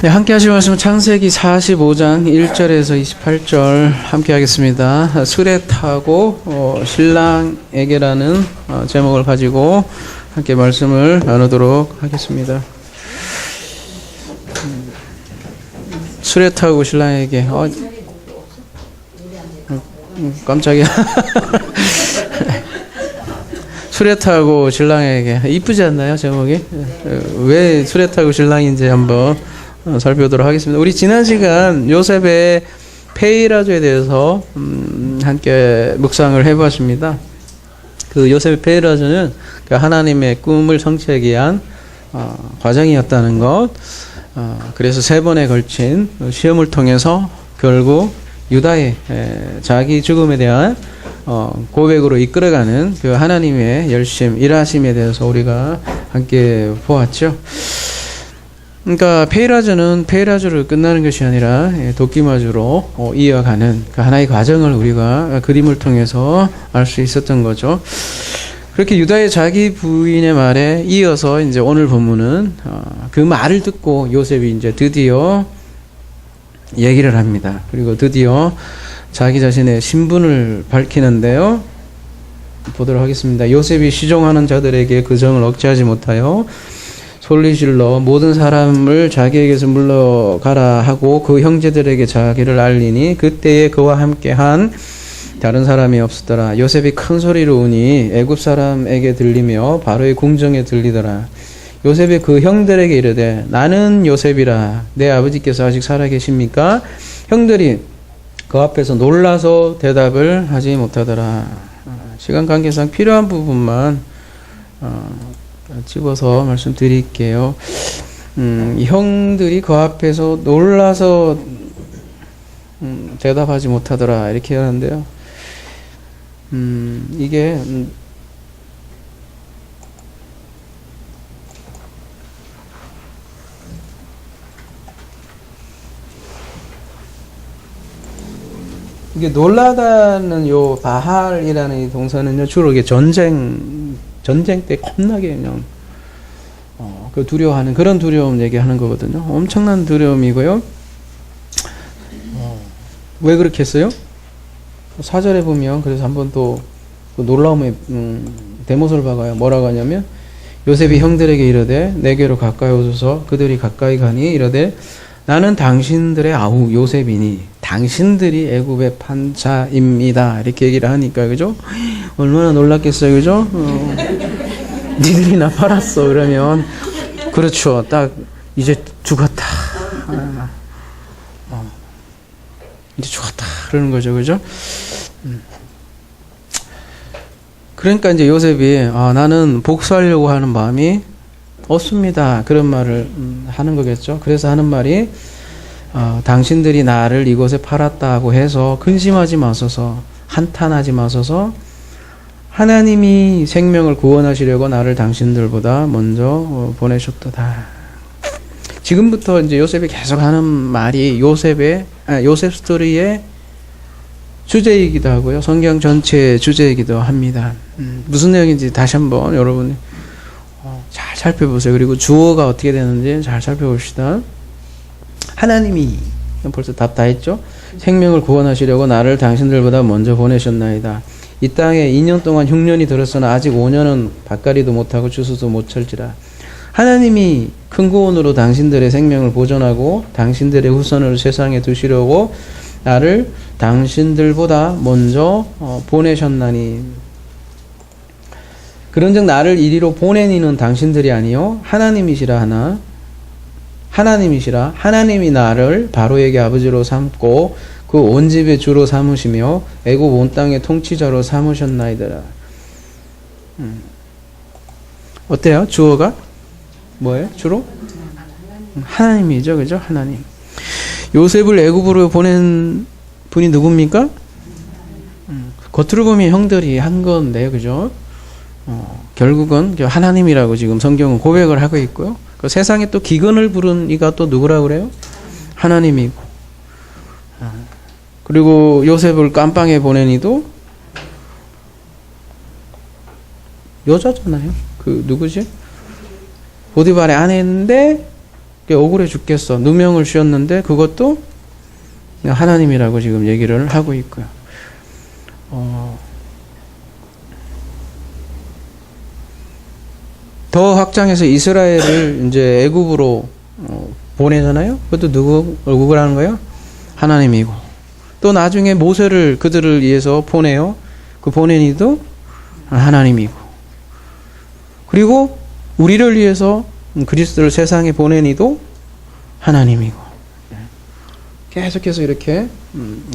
네, 함께 하실 말씀은 창세기 45장 1절에서 28절 함께 하겠습니다. 수레 타고 신랑에게라는 제목을 가지고 함께 말씀을 나누도록 하겠습니다. 수레 타고 신랑에게 깜짝이야. 수레 타고 신랑에게 이쁘지 않나요, 제목이? 왜 수레 타고 신랑인지 한번 살펴보도록 하겠습니다. 우리 지난 시간 요셉의 페이라조에 대해서 함께 묵상을 해봤습니다. 그 요셉의 페이라조는 하나님의 꿈을 성취하기 위한 과정이었다는 것. 그래서 3번에 걸친 시험을 통해서 결국 유다의 자기 죽음에 대한 고백으로 이끌어가는 그 하나님의 열심, 일하심에 대해서 우리가 함께 보았죠. 그러니까 페이라조를 끝나는 것이 아니라 도끼마주로 이어가는 그 하나의 과정을 우리가 그림을 통해서 알 수 있었던 거죠. 그렇게 유다의 자기 부인의 말에 이어서 이제 오늘 본문은 그 말을 듣고 요셉이 이제 드디어 얘기를 합니다. 그리고 드디어 자기 자신의 신분을 밝히는데요. 보도록 하겠습니다. 요셉이 시종하는 자들에게 그 정을 억제하지 못하여 솔리질러 모든 사람을 자기에게서 물러가라 하고 그 형제들에게 자기를 알리니 그때에 그와 함께한 다른 사람이 없었더라. 요셉이 큰 소리로 우니 애굽 사람에게 들리며 바로의 궁정에 들리더라. 요셉이 그 형들에게 이르되 나는 요셉이라. 내 아버지께서 아직 살아계십니까? 형들이 그 앞에서 놀라서 대답을 하지 못하더라. 시간 관계상 필요한 부분만 집어서 말씀드릴게요. 이 형들이 그 앞에서 놀라서 대답하지 못하더라 이렇게 하는데요. 이게 놀라다는 요 바할이라는 이 동사는요 주로 이게 전쟁 때 겁나게 그냥 그 두려워하는 그런 두려움 얘기하는 거거든요. 엄청난 두려움이고요. 왜 그렇게 했어요? 4절에 보면 그래서 한번 또 놀라움의 대모를 박아요. 뭐라고 하냐면 요셉이 형들에게 이르되 내게로 가까이 오소서. 그들이 가까이 가니 이르되 나는 당신들의 아우 요셉이니 당신들이 애굽의 판자입니다. 이렇게 얘기를 하니까 그죠? 얼마나 놀랐겠어요, 그죠? 니들이 나 팔았어. 그러면 그렇죠. 딱 이제 죽었다. 이제 죽었다. 그러는 거죠, 그죠? 그러니까 이제 요셉이 나는 복수하려고 하는 마음이 없습니다. 그런 말을 하는 거겠죠. 그래서 하는 말이 당신들이 나를 이곳에 팔았다고 해서 근심하지 마소서, 한탄하지 마소서. 하나님이 생명을 구원하시려고 나를 당신들보다 먼저 보내셨도다. 지금부터 이제 요셉이 계속 하는 말이 요셉 스토리의 주제이기도 하고요. 성경 전체의 주제이기도 합니다. 무슨 내용인지 다시 한번 여러분이 잘 살펴보세요. 그리고 주어가 어떻게 되는지 잘 살펴봅시다. 하나님이 벌써 답 다 했죠. 생명을 구원하시려고 나를 당신들보다 먼저 보내셨나이다. 이 땅에 2년 동안 흉년이 들었으나 아직 5년은 밭갈이도 못하고 추수도 못 찰지라. 하나님이 큰 구원으로 당신들의 생명을 보존하고 당신들의 후손을 세상에 두시려고 나를 당신들보다 먼저 보내셨나니. 그런즉 나를 이리로 보내니는 당신들이 아니요 하나님이시라 하나. 하나님이 나를 바로에게 아버지로 삼고 그 온 집의 주로 삼으시며 애굽 온 땅의 통치자로 삼으셨나이더라. 어때요? 주어가 뭐예요? 주로 하나님이죠, 그죠? 하나님. 요셉을 애굽으로 보낸 분이 누굽니까? 겉으로 보면 형들이 한 건데요, 그죠? 결국은 하나님이라고 지금 성경은 고백을 하고 있고요. 그 세상에 또 기근을 부른 이가 또 누구라고 그래요? 하나님이고. 그리고 요셉을 깜빵에 보낸 이도 여자잖아요. 그 누구지? 보디발의 아내인데 억울해 죽겠어. 누명을 씌웠는데 그것도 하나님이라고 지금 얘기를 하고 있고요. 더 확장해서 이스라엘을 이제 애굽으로 보내잖아요. 그것도 누구라는 거예요? 하나님이고. 또 나중에 모세를 그들을 위해서 보내요. 그 보낸 이도 하나님이고. 그리고 우리를 위해서 그리스도를 세상에 보낸 이도 하나님이고. 계속해서 이렇게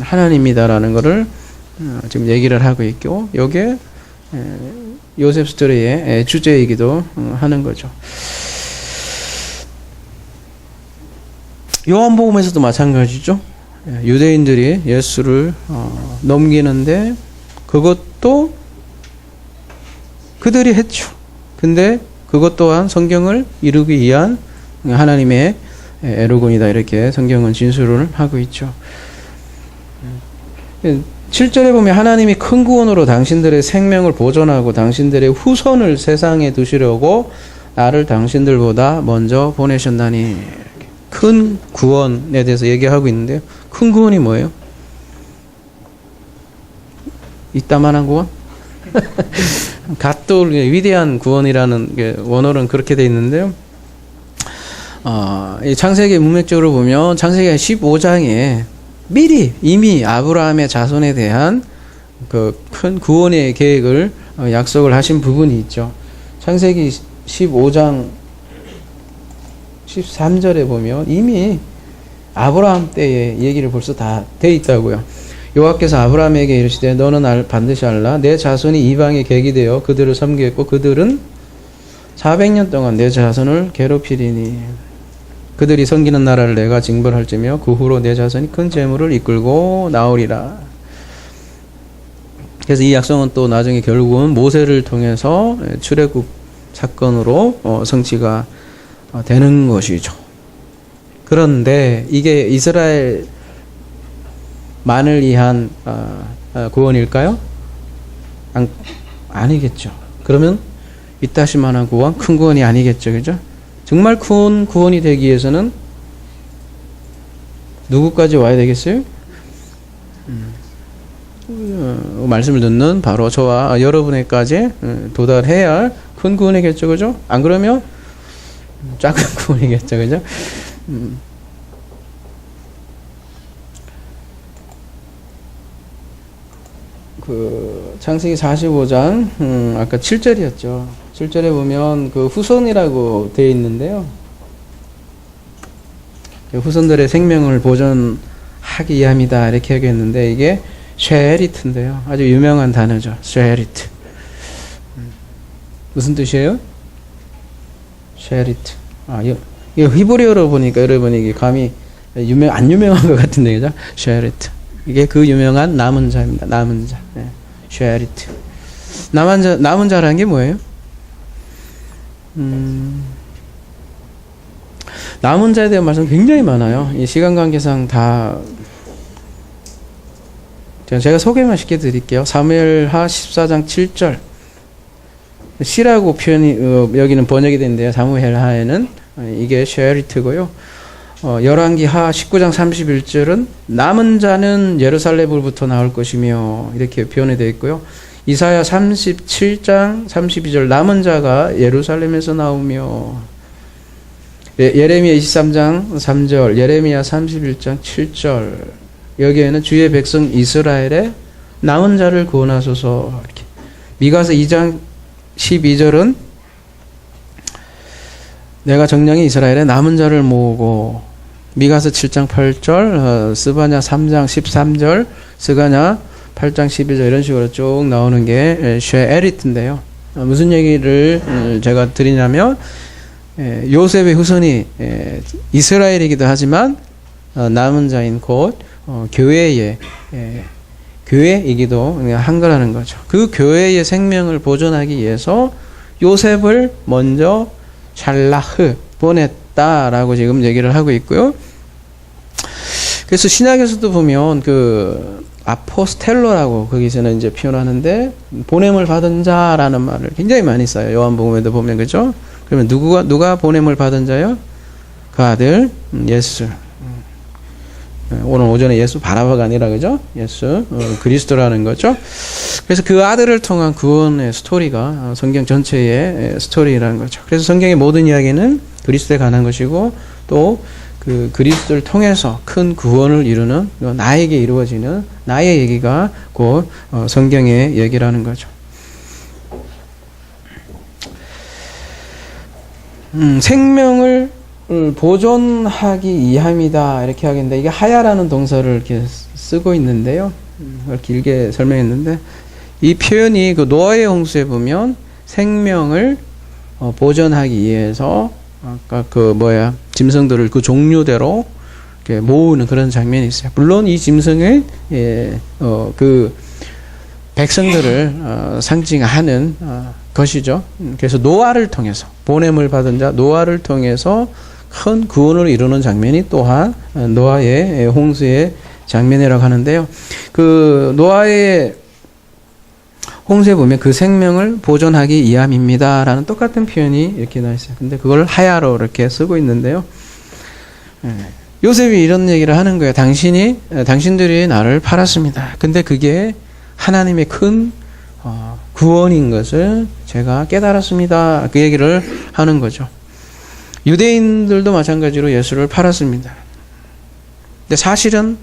하나님이다라는 것을 지금 얘기를 하고 있고, 여기에 요셉 스토리의 주제이기도 하는 거죠. 요한복음에서도 마찬가지죠. 유대인들이 예수를 넘기는데 그것도 그들이 했죠. 근데 그것 또한 성경을 이루기 위한 하나님의 애로군이다, 이렇게 성경은 진술을 하고 있죠. 7절에 보면 하나님이 큰 구원으로 당신들의 생명을 보존하고 당신들의 후손을 세상에 두시려고 나를 당신들보다 먼저 보내셨나니. 큰 구원에 대해서 얘기하고 있는데요. 큰 구원이 뭐예요? 이따만한 구원? 갓돌 위대한 구원이라는 게 원어는 그렇게 돼 있는데요. 이 창세기 문맥적으로 보면 창세기 15장에 미리 이미 아브라함의 자손에 대한 그 큰 구원의 계획을 약속을 하신 부분이 있죠. 창세기 15장 13절에 보면 이미 아브라함 때의 얘기를 벌써 다 돼 있다고요. 여호와께서 아브라함에게 이르시되 너는 반드시 알라 내 자손이 이방에 객이 되어 그들을 섬기겠고 그들은 400년 동안 내 자손을 괴롭히리니 그들이 섬기는 나라를 내가 징벌할지며 그 후로 내 자손이 큰 재물을 이끌고 나오리라. 그래서 이 약속은 또 나중에 결국은 모세를 통해서 출애굽 사건으로 성취가 되는 것이죠. 그런데 이게 이스라엘만을 위한 구원일까요? 아니겠죠. 그러면 이따시만한 구원, 큰 구원이 아니겠죠. 그죠? 정말 큰 구원이 되기 위해서는 누구까지 와야 되겠어요? 말씀을 듣는 바로 저와 여러분에까지 도달해야 할 큰 구원이겠죠. 그죠? 안 그러면 작은 구원이겠죠. 그죠? 그 창세기 45장 아까 7절이었죠. 7절에 보면 그 후손이라고 되어 있는데요. 후손들의 생명을 보존하기 위함이다 이렇게 얘기했는데 이게 쉐리트인데요. 아주 유명한 단어죠. 쉐리트. 무슨 뜻이에요? 쉐리트. 이거 히브리어로 보니까 여러분이 이게 감이 안 유명한 것 같은데, 그죠? 쉐리트. 이게 그 유명한 남은 자입니다. 남은 자. 네. 쉐리트. 남은 자라는 게 뭐예요? 남은 자에 대한 말씀 굉장히 많아요. 이 시간 관계상 다 제가 소개만 시켜드릴게요. 사무엘하 14장 7절. 시라고 표현이 여기는 번역이 된대요. 사무엘하에는 이게 쉐리트고요. 열왕기하 19장 31절은 남은 자는 예루살렘으로부터 나올 것이며 이렇게 표현이 되어 있고요. 이사야 37장 32절 남은 자가 예루살렘에서 나오며 예레미야 23장 3절 예레미야 31장 7절 여기에는 주의 백성 이스라엘의 남은 자를 구원하소서. 이렇게. 미가서 2장 12절은 내가 정령이 이스라엘의 남은 자를 모으고 미가서 7장 8절 스바냐 3장 13절 스가냐 8장 12절 이런 식으로 쭉 나오는 게 쉐에리트인데요. 무슨 얘기를 제가 드리냐면 요셉의 후손이 이스라엘이기도 하지만 남은 자인 곧 교회이기도 한 거라는 거죠. 그 교회의 생명을 보존하기 위해서 요셉을 먼저 샬라흐 보냈다라고 지금 얘기를 하고 있고요. 그래서 신약에서도 보면 그 아포스텔로라고 거기서는 이제 표현하는데 보냄을 받은 자라는 말을 굉장히 많이 써요. 요한복음에도 보면 그죠? 그러면 누가 보냄을 받은 자요? 그 아들 예수. 오늘 오전에 예수 바라바가 아니라 그죠? 예수 그리스도라는 거죠. 그래서 그 아들을 통한 구원의 스토리가 성경 전체의 스토리라는 거죠. 그래서 성경의 모든 이야기는 그리스도에 관한 것이고 또 그 그리스도를 통해서 큰 구원을 이루는 나에게 이루어지는 나의 얘기가 곧 성경의 얘기라는 거죠. 생명을 보존하기 위함이다 이렇게 하겠는데 이게 하야라는 동사를 이렇게 쓰고 있는데요. 길게 설명했는데 이 표현이 그 노아의 홍수에 보면 생명을 보존하기 위해서 아까 짐승들을 그 종류대로 이렇게 모으는 그런 장면이 있어요. 물론 이 짐승은 그 백성들을 상징하는 것이죠. 그래서 노아를 통해서 보냄을 받은 자 노아를 통해서 큰 구원을 이루는 장면이 또한 노아의 홍수의 장면이라고 하는데요. 그 노아의 홍수에 보면 그 생명을 보존하기 위함입니다라는 똑같은 표현이 이렇게 나와 있어요. 근데 그걸 하야로 이렇게 쓰고 있는데요. 요셉이 이런 얘기를 하는 거예요. 당신들이 나를 팔았습니다. 근데 그게 하나님의 큰 구원인 것을 제가 깨달았습니다. 그 얘기를 하는 거죠. 유대인들도 마찬가지로 예수를 팔았습니다. 근데 사실은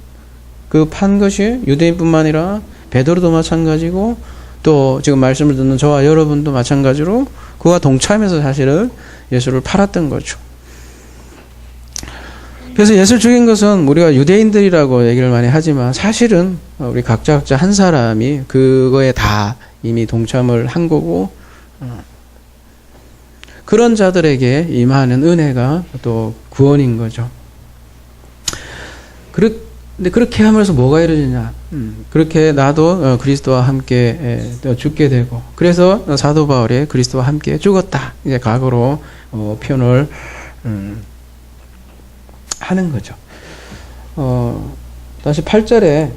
그 판 것이 유대인뿐만 아니라 베드로도 마찬가지고 또 지금 말씀을 듣는 저와 여러분도 마찬가지로 그와 동참해서 사실은 예수를 팔았던 거죠. 그래서 예수를 죽인 것은 우리가 유대인들이라고 얘기를 많이 하지만 사실은 우리 각자 한 사람이 그거에 다 이미 동참을 한 거고 그런 자들에게 임하는 은혜가 또 구원인 거죠. 근데 그렇게 하면서 뭐가 이루어지냐? 그렇게 나도 그리스도와 함께 죽게 되고, 그래서 사도 바울이 그리스도와 함께 죽었다. 이제 과거로 표현을 하는 거죠. 다시 8절에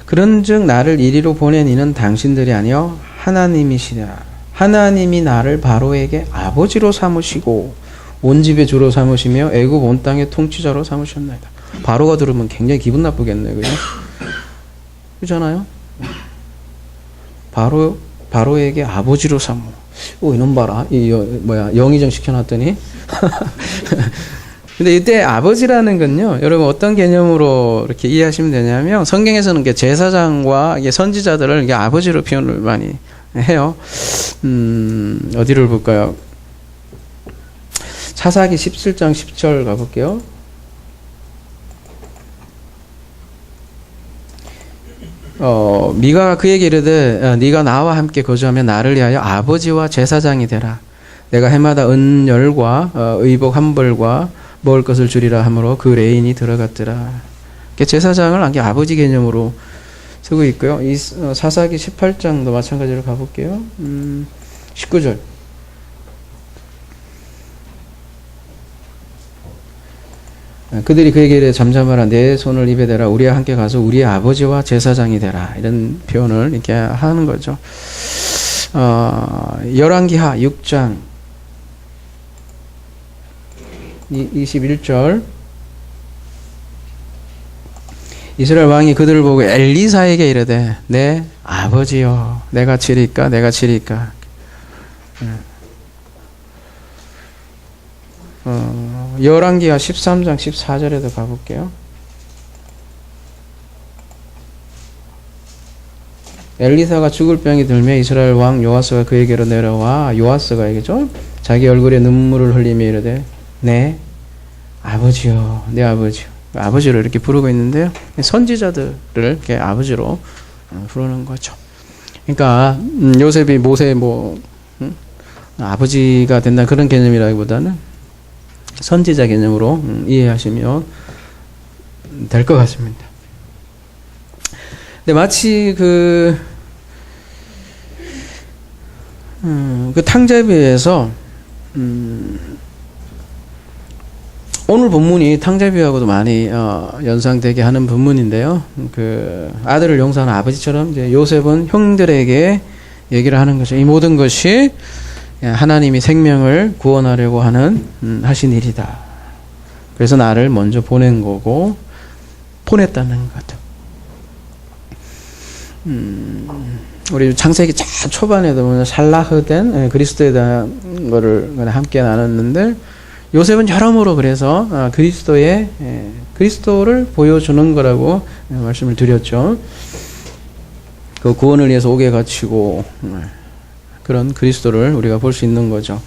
그런즉 나를 이리로 보낸 이는 당신들이 아니요 하나님이시라. 하나님이 나를 바로에게 아버지로 삼으시고 온 집의 주로 삼으시며 애굽 온 땅의 통치자로 삼으셨나이다. 바로가 들으면 굉장히 기분 나쁘겠네요. 그죠? 그렇잖아요? 바로에게 아버지로 삼어. 이놈 봐라. 영의정 시켜놨더니. 근데 이때 아버지라는 건요, 여러분 어떤 개념으로 이렇게 이해하시면 되냐면, 성경에서는 제사장과 선지자들을 이게 아버지로 표현을 많이 해요. 어디를 볼까요? 사사기 17장 10절 가볼게요. 미가가 그에게 이르되 네가 나와 함께 거주하면 나를 위하여 아버지와 제사장이 되라. 내가 해마다 은열과 의복 한 벌과 먹을 것을 주리라 하므로 그 레인이 들어갔더라. 제사장을 아버지 개념으로 쓰고 있고요. 이 사사기 18장도 마찬가지로 가볼게요. 19절. 그들이 그에게 이르되 잠잠하라. 내 손을 입에 대라. 우리와 함께 가서 우리의 아버지와 제사장이 되라. 이런 표현을 이렇게 하는 거죠. 열왕기하 6장 21절. 이스라엘 왕이 그들을 보고 엘리사에게 이르되 내 아버지여 내가 치리까. 열왕기하 13장 14절에도 가볼게요. 엘리사가 죽을 병이 들며 이스라엘 왕 요아스가 그에게로 내려와 요아스가 얘기죠. 자기 얼굴에 눈물을 흘리며 이르되 내 아버지요 내 아버지요. 아버지를 이렇게 부르고 있는데요. 선지자들을 이렇게 아버지로 부르는 거죠. 그러니까 요셉이 모세의 아버지가 된다 그런 개념이라기보다는 선지자 개념으로 이해하시면 될 것 같습니다. 근데 마치 그 탕자비에서 오늘 본문이 탕자비유하고도 많이 연상되게 하는 본문인데요. 그 아들을 용서하는 아버지처럼 이제 요셉은 형들에게 얘기를 하는 거죠. 이 모든 것이 하나님이 생명을 구원하려고 하신 일이다. 그래서 나를 먼저 보낸 거고 보냈다는 거죠. 우리 창세기 초반에도 보면 살라흐된 그리스도에 대한 거를 함께 나눴는데 요셉은 여러모로 그래서 그리스도를 보여주는 거라고 말씀을 드렸죠. 그 구원을 위해서 옥에 갇히고 그런 그리스도를 우리가 볼 수 있는 거죠.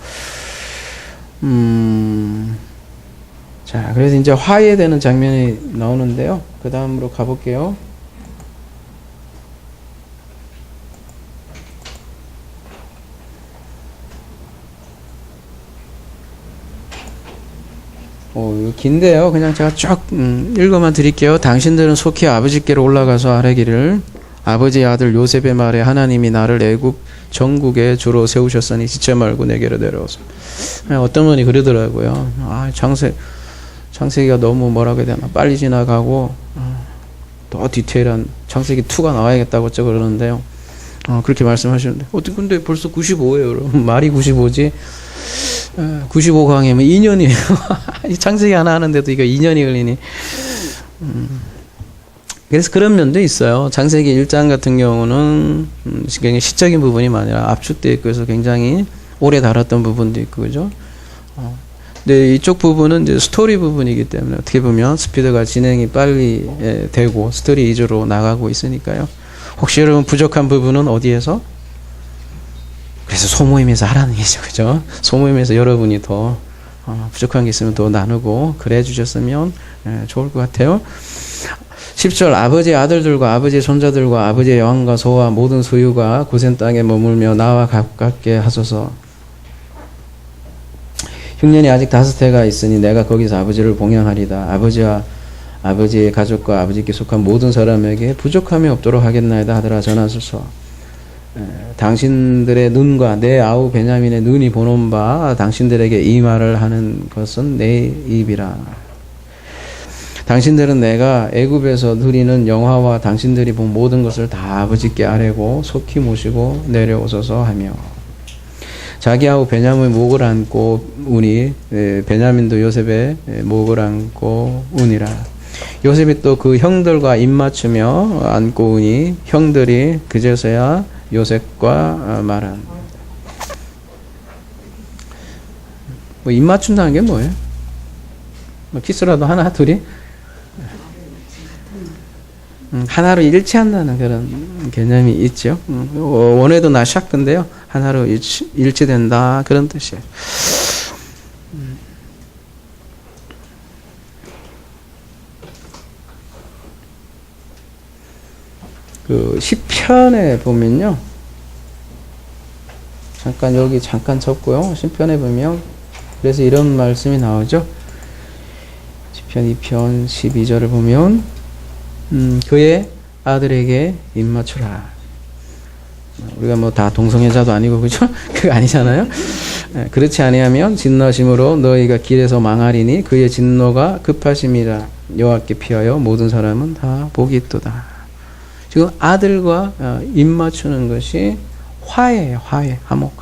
자, 그래서 이제 화해되는 장면이 나오는데요. 그 다음으로 가볼게요. 이거 긴데요. 그냥 제가 쭉 읽어만 드릴게요. 당신들은 속히 아버지께로 올라가서 아뢰기를 아버지의 아들 요셉의 말에 하나님이 나를 애굽 전국에 주로 세우셨으니 지체 말고 내게로 내려오소. 어떤 분이 그러더라고요. 창세기가 너무 뭐라고 해야 되나 빨리 지나가고 더 디테일한 창세기 2가 나와야겠다고 어쩌고 그러는데요. 그렇게 말씀하시는데 어떻게 근데 벌써 95예요. 여러분. 말이 95지 95강이면 2년이에요. 창세기 하나 하는데도 이거 2년이 걸리니. 그래서 그런 면도 있어요. 창세기 1장 같은 경우는 굉장히 시적인 부분이 아니라 압축되어 있고 해서 굉장히 오래 다뤘던 부분도 있고, 그죠? 근데 이쪽 부분은 이제 스토리 부분이기 때문에 어떻게 보면 스피드가 진행이 빨리 되고 스토리 위주로 나가고 있으니까요. 혹시 여러분 부족한 부분은 어디에서? 그래서 소모임에서 하라는 얘기죠. 그죠? 소모임에서 여러분이 더 부족한 게 있으면 더 나누고 그래 주셨으면 좋을 것 같아요. 10절 아버지의 아들들과 아버지의 손자들과 아버지의 여왕과 소와 모든 소유가 고센 땅에 머물며 나와 가깝게 하소서. 흉년이 아직 5해가 있으니 내가 거기서 아버지를 봉양하리다. 아버지와 아버지의 가족과 아버지께 속한 모든 사람에게 부족함이 없도록 하겠나이다 하더라 전하소서. 당신들의 눈과 내 아우 베냐민의 눈이 보는 바 당신들에게 이 말을 하는 것은 내 입이라. 당신들은 내가 애굽에서 누리는 영화와 당신들이 본 모든 것을 다 아버지께 아뢰고 속히 모시고 내려오소서 하며 자기 아우 베냐민의 목을 안고 우니 베냐민도 요셉의 목을 안고 우니라. 요셉이 또 그 형들과 입맞추며 안고 우니 형들이 그제서야 요셉과 말한. 뭐 입맞춘다는 게 뭐예요? 뭐 키스라도 하나 둘이 하나로 일치한다는 그런 개념이 있죠. 원에도 나샥던데요. 하나로 일치된다 그런 뜻이에요. 그 시편에 보면요. 잠깐 접고요. 시편에 보면 그래서 이런 말씀이 나오죠. 시편 2편 12절을 보면 그의 아들에게 입맞추라. 우리가 뭐 다 동성애자도 아니고 그죠? 그거 아니잖아요. 그렇지 아니하면 진노하심으로 너희가 길에서 망하리니 그의 진노가 급하심이라. 여호와께 피하여 모든 사람은 다 복이 있도다. 지금 아들과 입맞추는 것이 화해예요. 화해, 화목.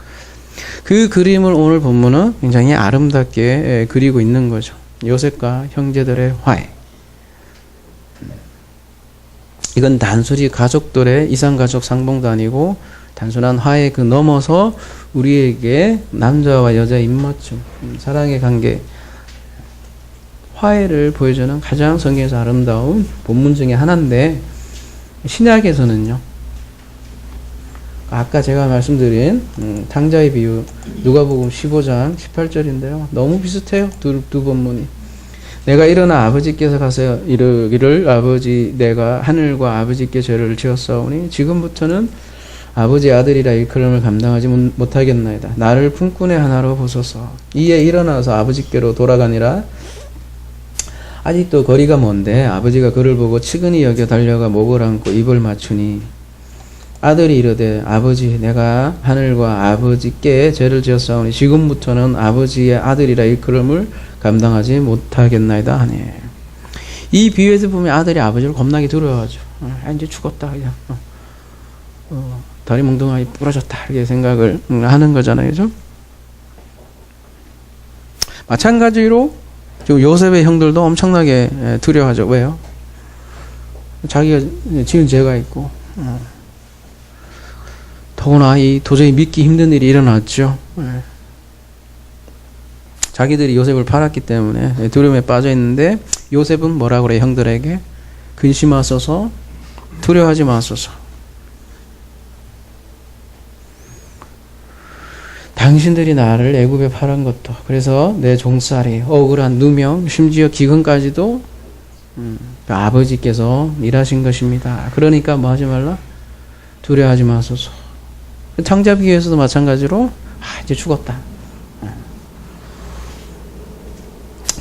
그 그림을 오늘 본문은 굉장히 아름답게 그리고 있는 거죠. 요셉과 형제들의 화해. 이건 단순히 가족들의 이상가족 상봉도 아니고 단순한 화해 그 넘어서 우리에게 남자와 여자 입맞춤, 사랑의 관계, 화해를 보여주는 가장 성경에서 아름다운 본문 중에 하나인데 신약에서는요. 아까 제가 말씀드린 탕자의 비유 누가복음 15장 18절인데요. 너무 비슷해요. 두 본문이. 내가 일어나 아버지께서 가서 이르기를 아버지 내가 하늘과 아버지께 죄를 지었사오니 지금부터는 아버지의 아들이라 일컬음을 감당하지 못하겠나이다. 나를 품꾼의 하나로 보소서. 이에 일어나서 아버지께로 돌아가니라. 아직도 거리가 먼데 아버지가 그를 보고 측은히 여겨 달려가 목을 안고 입을 맞추니 아들이 이르되 아버지 내가 하늘과 아버지께 죄를 지었사오니 지금부터는 아버지의 아들이라 일컬음을 감당하지 못하겠나이다 하니. 이 비유에서 보면 아들이 아버지를 겁나게 두려워하죠. 이제 죽었다 그냥. 다리 몽둥아리 부러졌다 이렇게 생각을 하는 거잖아요. 그죠? 마찬가지로 지금 요셉의 형들도 엄청나게 두려워하죠. 왜요? 자기가 지은 죄가 있고 더구나 이 도저히 믿기 힘든 일이 일어났죠. 자기들이 요셉을 팔았기 때문에 두려움에 빠져 있는데 요셉은 뭐라 그래요? 형들에게 근심하소서 두려워하지 마소서. 당신들이 나를 애굽에 팔은 것도 그래서 내 종살이 억울한 누명 심지어 기근까지도 아버지께서 일하신 것입니다. 그러니까 뭐 하지 말라? 두려워하지 마소서. 창자비유에서도 마찬가지로 이제 죽었다.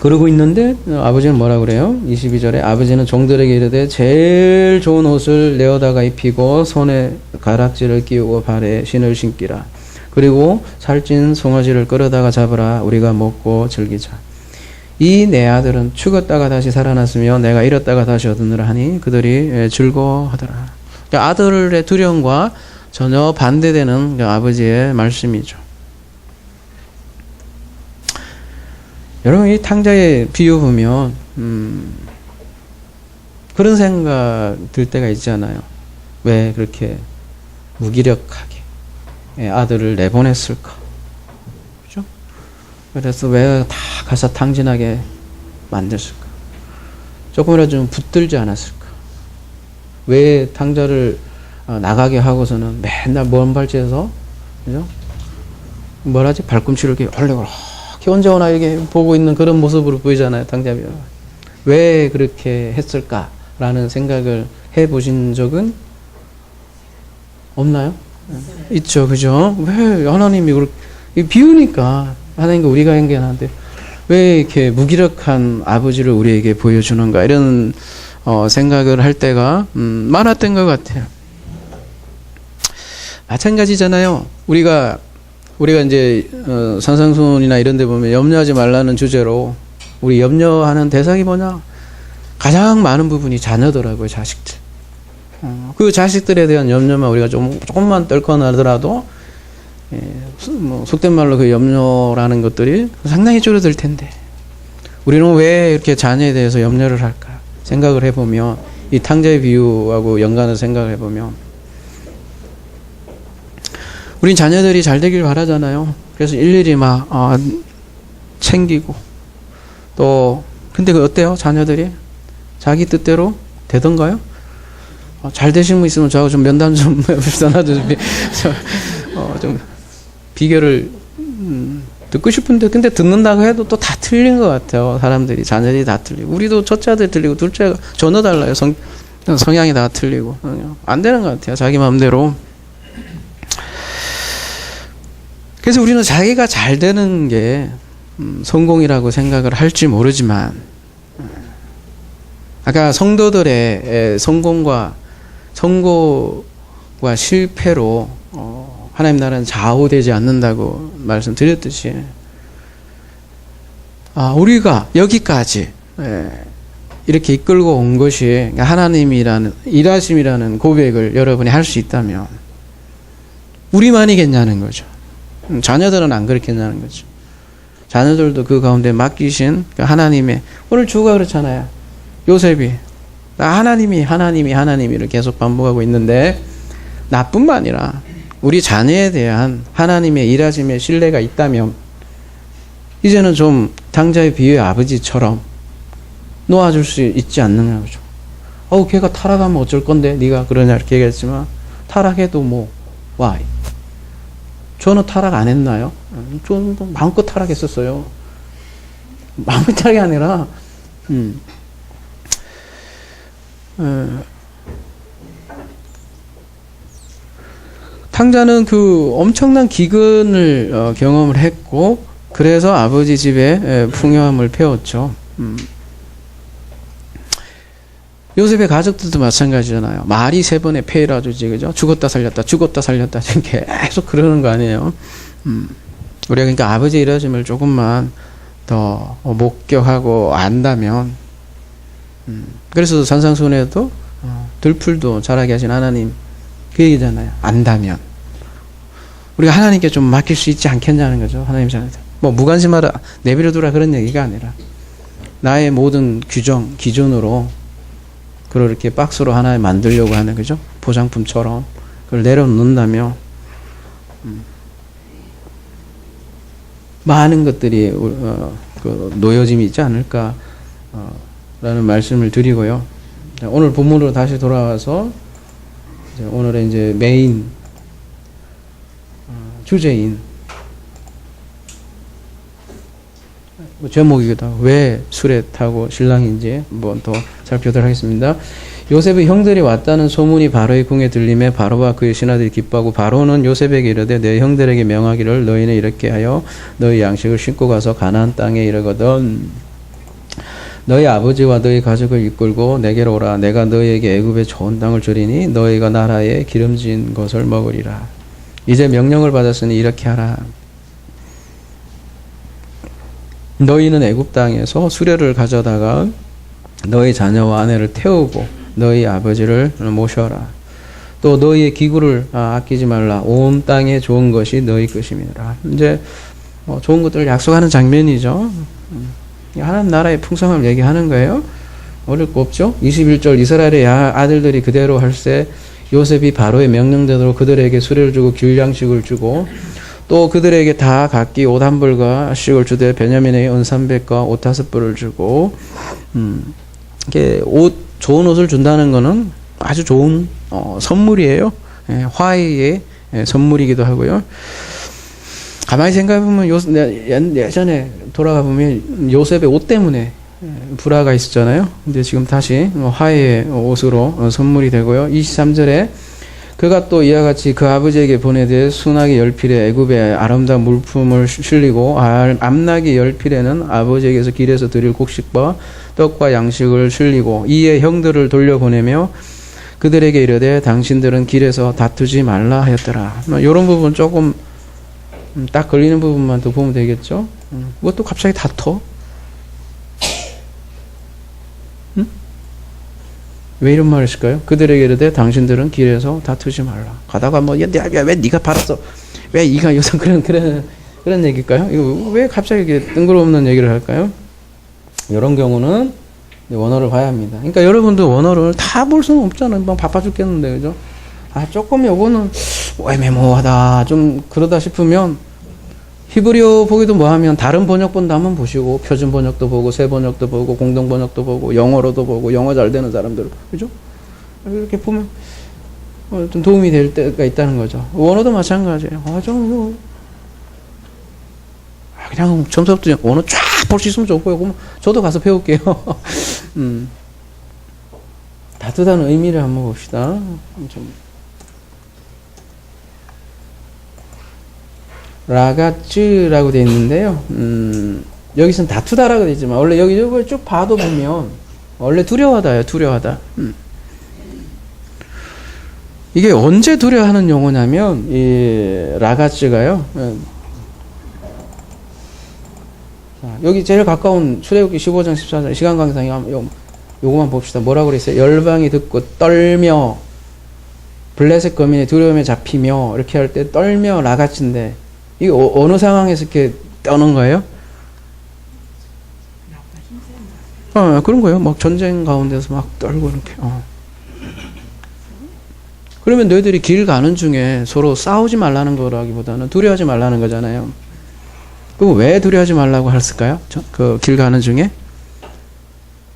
그러고 있는데 아버지는 뭐라 그래요? 22절에 아버지는 종들에게 이르되 제일 좋은 옷을 내어다가 입히고 손에 가락지를 끼우고 발에 신을 신기라. 그리고 살찐 송아지를 끌어다가 잡으라. 우리가 먹고 즐기자. 이 내 아들은 죽었다가 다시 살아났으며 내가 잃었다가 다시 얻으느라 하니 그들이 즐거워하더라. 그러니까 아들의 두려움과 전혀 반대되는 아버지의 말씀이죠. 여러분 이 탕자의 비유 보면 그런 생각 들 때가 있잖아요. 왜 그렇게 무기력하게 아들을 내보냈을까? 그죠? 그래서 왜 다 가서 탕진하게 만들었을까? 조금이라도 좀 붙들지 않았을까? 왜 탕자를 나가게 하고서는 맨날 먼 발치에서 그죠? 뭐라지? 발꿈치를 이렇게 올리고 혼자 오나 이렇게 보고 있는 그런 모습으로 보이잖아요. 탕자비가. 왜 그렇게 했을까라는 생각을 해보신 적은 없나요? 있죠. 그죠? 왜 하나님이 그렇게 비우니까 하나님과 우리가 행견하는데 왜 이렇게 무기력한 아버지를 우리에게 보여주는가 이런 생각을 할 때가 많았던 것 같아요. 마찬가지잖아요. 우리가 이제 산상순이나 이런 데 보면 염려하지 말라는 주제로 우리 염려하는 대상이 뭐냐? 가장 많은 부분이 자녀더라고요. 자식들. 그 자식들에 대한 염려만 우리가 조금만 떨거나더라도 뭐 속된 말로 그 염려라는 것들이 상당히 줄어들 텐데 우리는 왜 이렇게 자녀에 대해서 염려를 할까 생각을 해보면 이 탕자의 비유하고 연관을 생각을 해보면 우린 자녀들이 잘 되길 바라잖아요. 그래서 일일이 막 챙기고 또 근데 그 어때요? 자녀들이 자기 뜻대로 되던가요? 잘 되신 분 있으면 저하고 좀 면담 좀 해봅시다. 좀 비결을 듣고 싶은데 근데 듣는다고 해도 또 다 틀린 것 같아요. 사람들이 자녀들이 다 틀리고 우리도 첫째 아들 틀리고 둘째가 전혀 달라요. 성향이 다 틀리고 안 되는 것 같아요. 자기 마음대로. 그래서 우리는 자기가 잘 되는 게 성공이라고 생각을 할지 모르지만 아까 성도들의 성공과 실패로 하나님 나라는 좌우되지 않는다고 말씀드렸듯이 우리가 여기까지 이렇게 이끌고 온 것이 하나님이라는 일하심이라는 고백을 여러분이 할 수 있다면 우리만이겠냐는 거죠. 자녀들은 안 그렇겠냐는 거죠. 자녀들도 그 가운데 맡기신 하나님의 오늘 주가 그렇잖아요. 요셉이 하나님이를 계속 반복하고 있는데 나뿐만 아니라 우리 자녀에 대한 하나님의 일하심의 신뢰가 있다면 이제는 좀 탕자의 비유의 아버지처럼 놓아줄 수 있지 않느냐 그죠. 걔가 타락하면 어쩔 건데 네가 그러냐 이렇게 얘기했지만 타락해도 뭐 why? 저는 타락 안 했나요? 저는 마음껏 타락했었어요. 마음껏 타락이 아니라 탕자는 그 엄청난 기근을 경험을 했고 그래서 아버지 집에 풍요함을 배웠죠. 요셉의 가족들도 마찬가지잖아요. 말이 3번의 페이라주지, 그죠? 죽었다 살렸다 계속 그러는 거 아니에요. 우리가 그러니까 아버지 일하심을 조금만 더 목격하고 안다면, 그래서 산상수훈에도 들풀도 자라게 하신 하나님 그 얘기잖아요. 안다면 우리가 하나님께 좀 맡길 수 있지 않겠냐는 거죠. 하나님 자녀들. 뭐 무관심하라, 내버려두라 그런 얘기가 아니라 나의 모든 규정, 기준으로 그걸 이렇게 박스로 하나 만들려고 하는 거죠. 보장품처럼 그걸 내려놓는다면 많은 것들이 그 놓여짐이 있지 않을까 라는 말씀을 드리고요. 오늘 본문으로 다시 돌아와서 이제 오늘의 이제 메인 주제인 제목이기도 하고 왜 수레타고 신랑인지 한번 더 살펴보도록 하겠습니다. 요셉의 형들이 왔다는 소문이 바로의 궁에 들림에 바로와 그의 신하들이 기뻐하고 바로는 요셉에게 이르되 내 형들에게 명하기를 너희는 이렇게 하여 너희 양식을 싣고 가서 가나안 땅에 이르거든 너희 아버지와 너희 가족을 이끌고 내게로 오라. 내가 너희에게 애굽의 좋은 땅을 주리니 너희가 나라에 기름진 것을 먹으리라. 이제 명령을 받았으니 이렇게 하라. 너희는 애굽 땅에서 수레를 가져다가 너희 자녀와 아내를 태우고 너희 아버지를 모셔라. 또 너희의 기구를 아끼지 말라. 온 땅에 좋은 것이 너희 것임이라. 이제 좋은 것들을 약속하는 장면이죠. 하나님 나라의 풍성함을 얘기하는 거예요. 어릴 거 없죠. 21절 이스라엘의 아들들이 그대로 할세 요셉이 바로의 명령대로 그들에게 수레를 주고 길양식을 주고 또 그들에게 다 각기 옷 한 벌과 씩을 주되 베냐민에게 은 300과 옷 5벌을 주고 이게 좋은 옷을 준다는 것은 아주 좋은 선물이에요. 화해의 선물이기도 하고요. 가만히 생각해보면 예전에 돌아가 보면 요셉의 옷 때문에 불화가 있었잖아요. 근데 지금 다시 화해의 옷으로 선물이 되고요. 23절에 그가 또 이와 같이 그 아버지에게 보내되 순하게 10필에 애굽의 아름다운 물품을 실리고 암나기 10필에는 아버지에게서 길에서 드릴 곡식과 떡과 양식을 실리고 이에 형들을 돌려보내며 그들에게 이르되 당신들은 길에서 다투지 말라 하였더라. 이런 부분 조금 딱 걸리는 부분만 더 보면 되겠죠. 그것도 갑자기 다퉈? 왜 이런 말을 했을까요? 그들에게 이르되 당신들은 길에서 다투지 말라. 가다가 뭐 왜 네가 팔았어? 왜 이가 요새 그런 얘기일까요? 이거 왜 갑자기 이렇게 뜬금없는 얘기를 할까요? 이런 경우는 원어를 봐야 합니다. 그러니까 여러분도 원어를 다 볼 수는 없잖아요. 막 바빠 죽겠는데 그죠? 조금 요거는 애매모호하다 좀 그러다 싶으면 히브리어 보기도 뭐하면 다른 번역본도 한번 보시고 표준 번역도 보고 새 번역도 보고 공동 번역도 보고 영어로도 보고 영어 잘 되는 사람들 그죠? 이렇게 보면 좀 도움이 될 때가 있다는 거죠. 원어도 마찬가지예요. 그냥 처음부터 원어 쫙 볼 수 있으면 좋고요. 그럼 저도 가서 배울게요. 다투다는 의미를 한번 봅시다. 좀 라가츠라고 되어 있는데요. 여기서는 다투다라고 되어 있지만 원래 여기 이걸 쭉 봐도 보면 원래 두려워하다예요. 두려워하다. 이게 언제 두려워하는 용어냐면 이 라가츠가요. 여기 제일 가까운 출애굽기 15장 14절 시간 강상에 요거만 봅시다. 뭐라고 그랬어요? 열방이 듣고 떨며 블레셋 거민의 두려움에 잡히며 이렇게 할 때 떨며 라가츠인데 이게 어느 상황에서 이렇게 떠는 거예요? 그런 거예요. 막 전쟁 가운데서 막 떨고 이렇게. 그러면 너희들이 길 가는 중에 서로 싸우지 말라는 거라기보다는 두려워하지 말라는 거잖아요. 그럼 왜 두려워하지 말라고 했을까요? 그 길 가는 중에?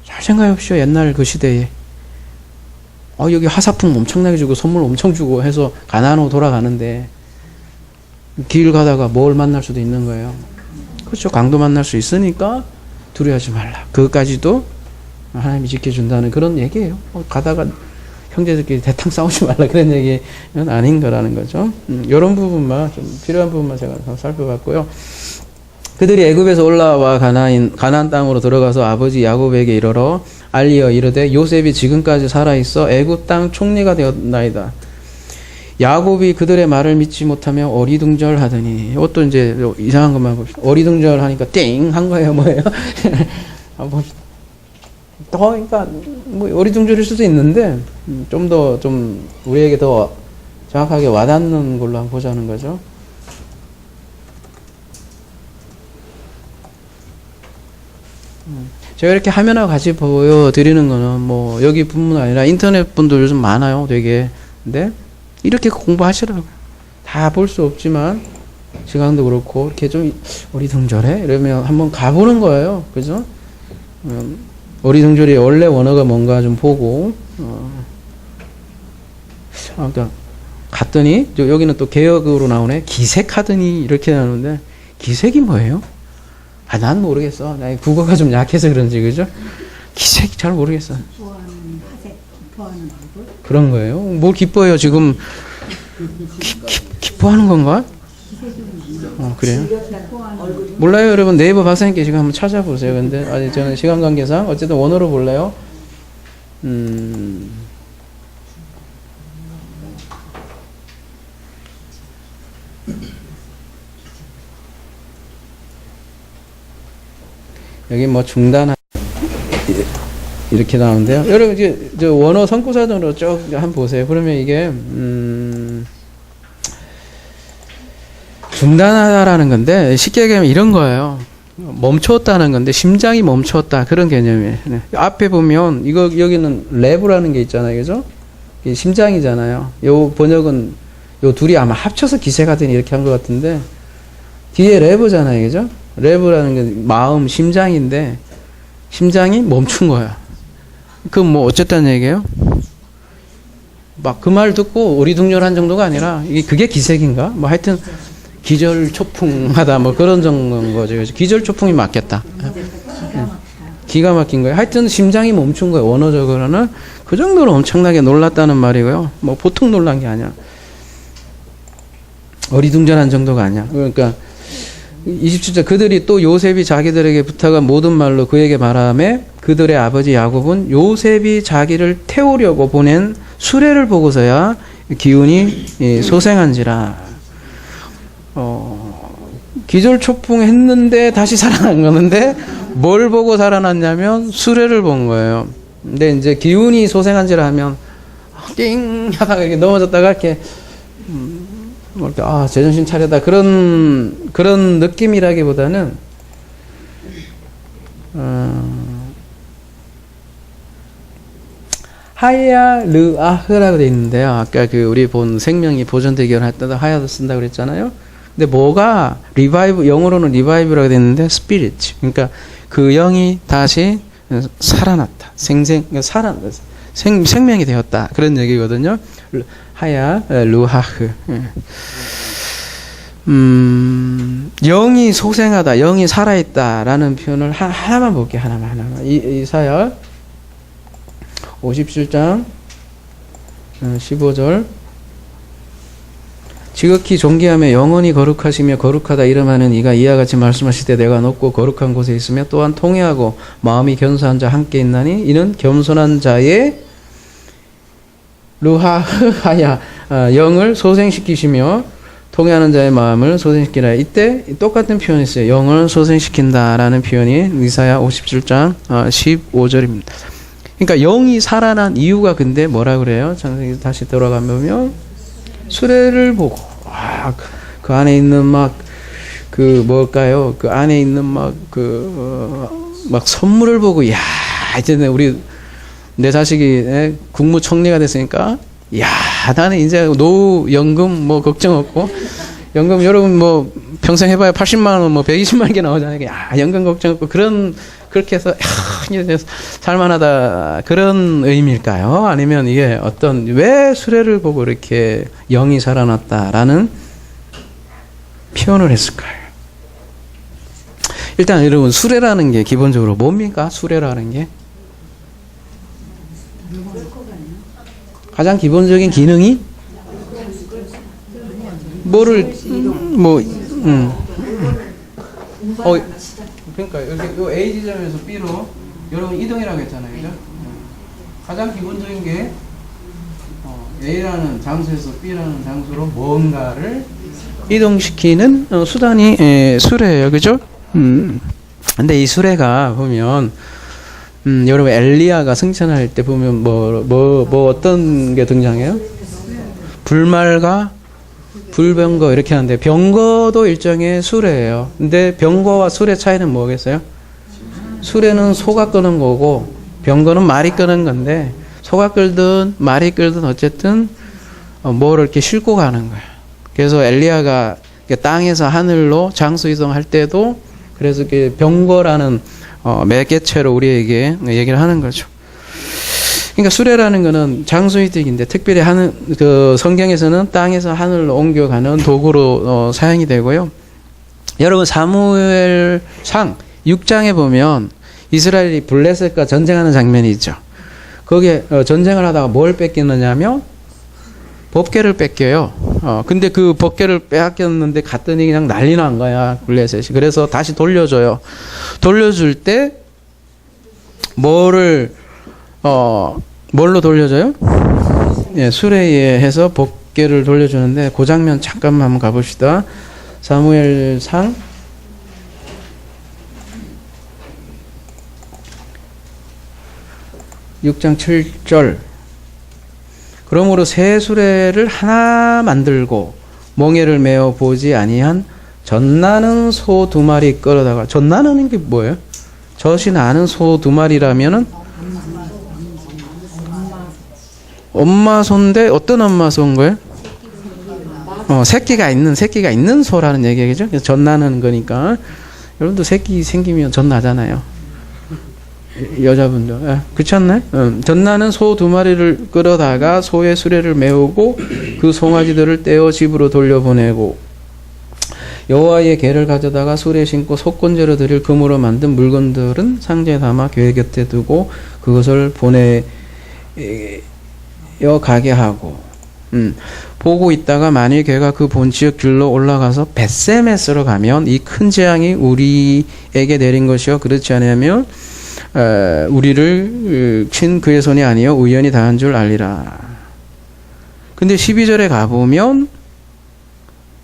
잘 생각해 보십시오. 옛날 그 시대에. 여기 하사품 엄청나게 주고 선물 엄청 주고 해서 가나안으로 돌아가는데 길 가다가 뭘 만날 수도 있는 거예요. 그렇죠. 강도 만날 수 있으니까 두려워하지 말라. 그것까지도 하나님이 지켜준다는 그런 얘기예요. 가다가 형제들끼리 대탕 싸우지 말라 그런 얘기는 아닌 거라는 거죠. 이런 부분만 좀 필요한 부분만 제가 살펴봤고요. 그들이 애굽에서 올라와 가나안 땅으로 들어가서 아버지 야곱에게 이르러 알리어 이르되 요셉이 지금까지 살아있어 애굽 땅 총리가 되었나이다. 야곱이 그들의 말을 믿지 못하며 어리둥절하더니 이것도 이제 이상한 것만 봅시다. 어리둥절하니까 띵 한 거예요. 뭐예요? 한번 더 그러니까 뭐 어리둥절일 수도 있는데 좀 더 좀 우리에게 더 정확하게 와닿는 걸로 한번 보자는 거죠. 제가 이렇게 화면하고 같이 보여드리는 거는 뭐 여기 뿐만 아니라 인터넷 분들 요즘 많아요. 되게. 근데 이렇게 공부하시라고요. 다 볼 수 없지만 시간도 그렇고 이렇게 좀 어리둥절해? 이러면 한번 가보는 거예요. 그죠? 어리둥절이 원래 원어가 뭔가 좀 보고 그러니까 갔더니 여기는 또 개역으로 나오네. 기색하더니 이렇게 나오는데 기색이 뭐예요? 난 모르겠어. 나 국어가 좀 약해서 그런지 그죠? 기색 잘 모르겠어. 그런 거예요. 뭘 기뻐해요 지금? 기뻐하는 건가? 그래요? 몰라요 여러분. 네이버 박사님께 지금 한번 찾아보세요. 근데 아니 저는 시간 관계상 어쨌든 원어로 볼래요. 여기 뭐 중단 이렇게 나오는데요. 여러분 이제 저 원어 선구사전으로 쭉 한번 보세요. 그러면 이게 중단하다라는 건데 쉽게 얘기하면 이런 거예요. 멈췄다는 건데 심장이 멈췄다 그런 개념이에요. 네. 앞에 보면 이거 여기는 레브라는 게 있잖아요, 그죠? 이게 심장이잖아요. 요 번역은 요 둘이 아마 합쳐서 기세가더니 이렇게 한 것 같은데 뒤에 레브잖아요, 그죠? 레브라는 게 마음, 심장인데 심장이 멈춘 거야. 그 뭐 어쨌다는 얘기예요? 막 그 말 듣고 어리둥절한 정도가 아니라 이게 그게 기색인가? 뭐 하여튼 기절초풍하다 뭐 그런 정도인 거죠. 기절초풍이 맞겠다. 기가 막힌 거예요. 하여튼 심장이 멈춘 거예요. 원어적으로는 그 정도로 엄청나게 놀랐다는 말이고요. 뭐 보통 놀란 게 아니야. 어리둥절한 정도가 아니야. 그러니까 27절 그들이 또 요셉이 자기들에게 부탁한 모든 말로 그에게 말하며 그들의 아버지 야곱은 요셉이 자기를 태우려고 보낸 수레를 보고서야 기운이 소생한지라. 기절초풍했는데 다시 살아난 거는데 뭘 보고 살아났냐면 수레를 본 거예요. 근데 이제 기운이 소생한지라 하면 띵 하다가 이렇게 넘어졌다가 이렇게 제정신 차려다 그런 느낌이라기보다는 하야 르아흐라고 돼 있는데요. 아까 그 우리 본 생명이 보존되기를 했다가 하야도 쓴다고 그랬잖아요. 근데 뭐가 리바이브, 영어로는 리바이브라고 돼 있는데 스피릿. 그러니까 그 영이 다시 살아났다. 생명이 되었다. 그런 얘기거든요. 하야 르하흐. 영이 소생하다, 영이 살아있다라는 표현을 하나만 볼게요. 하나만. 이사야 57장 15절 지극히 존귀하며 영원히 거룩하시며 거룩하다 이름하는 이가 이와 같이 말씀하실 때 내가 높고 거룩한 곳에 있으며 또한 통회하고 마음이 견고한 자 함께 있나니 이는 겸손한 자의 루하하야 영을 소생시키시며 통회하는 자의 마음을 소생시키라. 이때 똑같은 표현이 있어요. 영을 소생시킨다라는 표현이 이사야 57장 15절입니다. 그러니까 영이 살아난 이유가 근데 뭐라 그래요? 창세기 다시 돌아가면 수레를 보고 그 안에 있는 막 그 뭘까요? 그 안에 있는 막 선물을 보고 이제 내 자식이 국무총리가 됐으니까 나는 이제 노후 연금 뭐 걱정 없고 연금 여러분 뭐 평생 해봐야 80만 원 뭐 120만 개 나오잖아요. 연금 걱정 없고 그렇게 해서 살만하다 그런 의미일까요? 아니면 이게 왜 수레를 보고 이렇게 영이 살아났다라는 표현을 했을까요? 일단 여러분 수레라는 게 기본적으로 뭡니까? 수레라는 게 가장 기본적인 기능이 그러니까 여기 요 A 지점에서 B로 여러분 이동이라고 했잖아요, 그죠? 가장 기본적인 게 A라는 장소에서 B라는 장소로 뭔가를 이동시키는 수단이 수레예요, 그죠? 근데 이 수레가 보면 여러분 엘리야가 승천할 때 보면 뭐 어떤 게 등장해요? 불말과 불병거 이렇게 하는데 병거도 일종의 수레예요. 근데 병거와 수레 차이는 뭐겠어요? 수레는 소가 끄는 거고 병거는 말이 끄는 건데 소가 끌든 말이 끌든 어쨌든 뭐를 이렇게 싣고 가는 거야. 그래서 엘리야가 땅에서 하늘로 장소 이동할 때도 그래서 이렇게 병거라는 매개체로 우리에게 얘기를 하는 거죠. 그러니까 수레라는 거는 장소 이동인데 특별히 그 성경에서는 땅에서 하늘로 옮겨가는 도구로 사용이 되고요. 여러분 사무엘상 6장에 보면 이스라엘이 블레셋과 전쟁하는 장면이 있죠. 거기에 전쟁을 하다가 뭘 뺏기느냐면 법궤를 뺏겨요. 근데 그 법궤를 빼앗겼는데 갔더니 그냥 난리 난 거야, 블레셋이. 그래서 다시 돌려줘요. 돌려줄 때 뭘로 돌려줘요? 예, 수레에 의해서 법궤를 돌려주는데 그 장면 잠깐만 한번 가봅시다. 사무엘상 6장 7절. 그러므로 새 수레를 하나 만들고 몽에를 메어 보지 아니한 젖나는 소 2마리 끌어다가, 젖나는 게 뭐예요? 젖이 나는 소 2마리라면은 엄마 소인데 어떤 엄마 소인 거예요? 새끼가 있는 소라는 얘기겠죠? 젖나는 거니까. 여러분도 새끼 생기면 젖 나잖아요. 여자분들. 그렇지 않나요? 젖나는 소 2마리를 끌어다가 소의 수레를 메우고 그 송아지들을 떼어 집으로 돌려보내고 여호와의 궤를 가져다가 수레에 신고 속건제로 드릴 금으로 만든 물건들은 상자에 담아 궤 곁에 두고 그것을 보내어 가게 하고 보고 있다가 만일 궤가 그 본지역 길로 올라가서 벳세메스로 가면 이 큰 재앙이 우리에게 내린 것이요 그렇지 않으면 우리를 친 그의 손이 아니요 우연히 당한 줄 알리라. 근데 12절에 가보면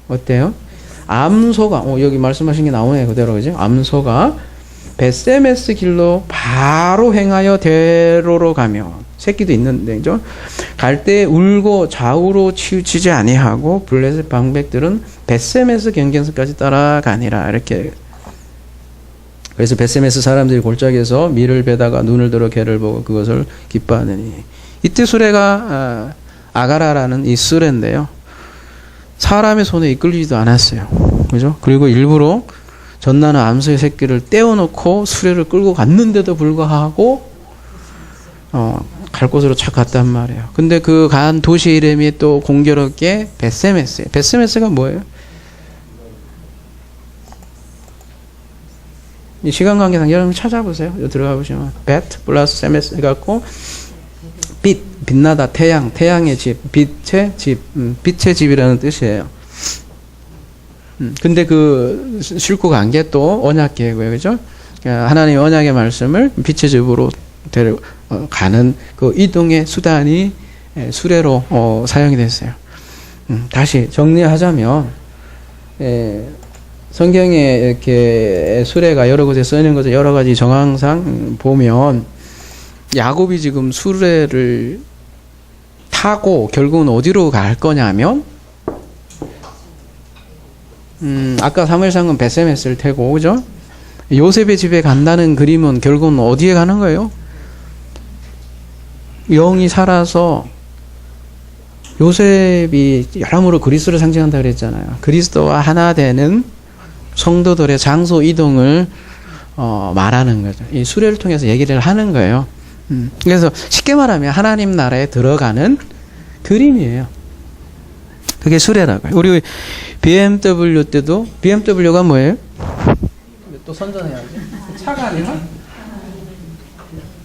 어때요? 암소가 여기 말씀하신 게 나오네요. 그대로 그죠? 암소가 벳세메스 길로 바로 행하여 대로로 가며 새끼도 있는데 그죠? 갈 때 울고 좌우로 치우치지 아니하고 블레셋 방백들은 벳세메스 경계선까지 따라가니라. 이렇게. 그래서 벳세메스 사람들이 골짜기에서 밀을 베다가 눈을 들어 개를 보고 그것을 기뻐하느니. 이때 수레가 아가라라는 이 수레인데요. 사람의 손에 이끌리지도 않았어요. 그죠? 그리고 일부러 젖나는 암소의 새끼를 떼어놓고 수레를 끌고 갔는데도 불구하고 갈 곳으로 착 갔단 말이에요. 근데 그 간 도시 이름이 또 공교롭게 벳세메스예요. 벳세메스가 뭐예요? 이 시간 관계상 여러분 찾아보세요. 여기 들어가 보시면 베트 플러스 세메스 해갖고 빛나다 태양의 집, 빛의 집이라는 뜻이에요. 근데 그 싣고 간 게 또 언약궤고요, 그죠? 하나님의 언약의 말씀을 빛의 집으로 데려가는 그 이동의 수단이 수레로 사용이 됐어요. 다시 정리하자면 성경에 이렇게 수레가 여러 곳에 쓰이는 것을 여러 가지 정황상 보면 야곱이 지금 수레를 타고 결국은 어디로 갈 거냐면 아까 사무엘상은 벳세메스를 태고 그죠? 요셉의 집에 간다는 그림은 결국은 어디에 가는 거예요? 영이 살아서 요셉이 여러모로 그리스도를 상징한다 그랬잖아요. 그리스도와 하나 되는 성도들의 장소 이동을 말하는 거죠. 이 수레를 통해서 얘기를 하는 거예요. 그래서 쉽게 말하면 하나님 나라에 들어가는 그림이에요. 그게 수레라고요. 우리 BMW 때도 BMW가 뭐예요? 또 선전해야지. 차가 아니라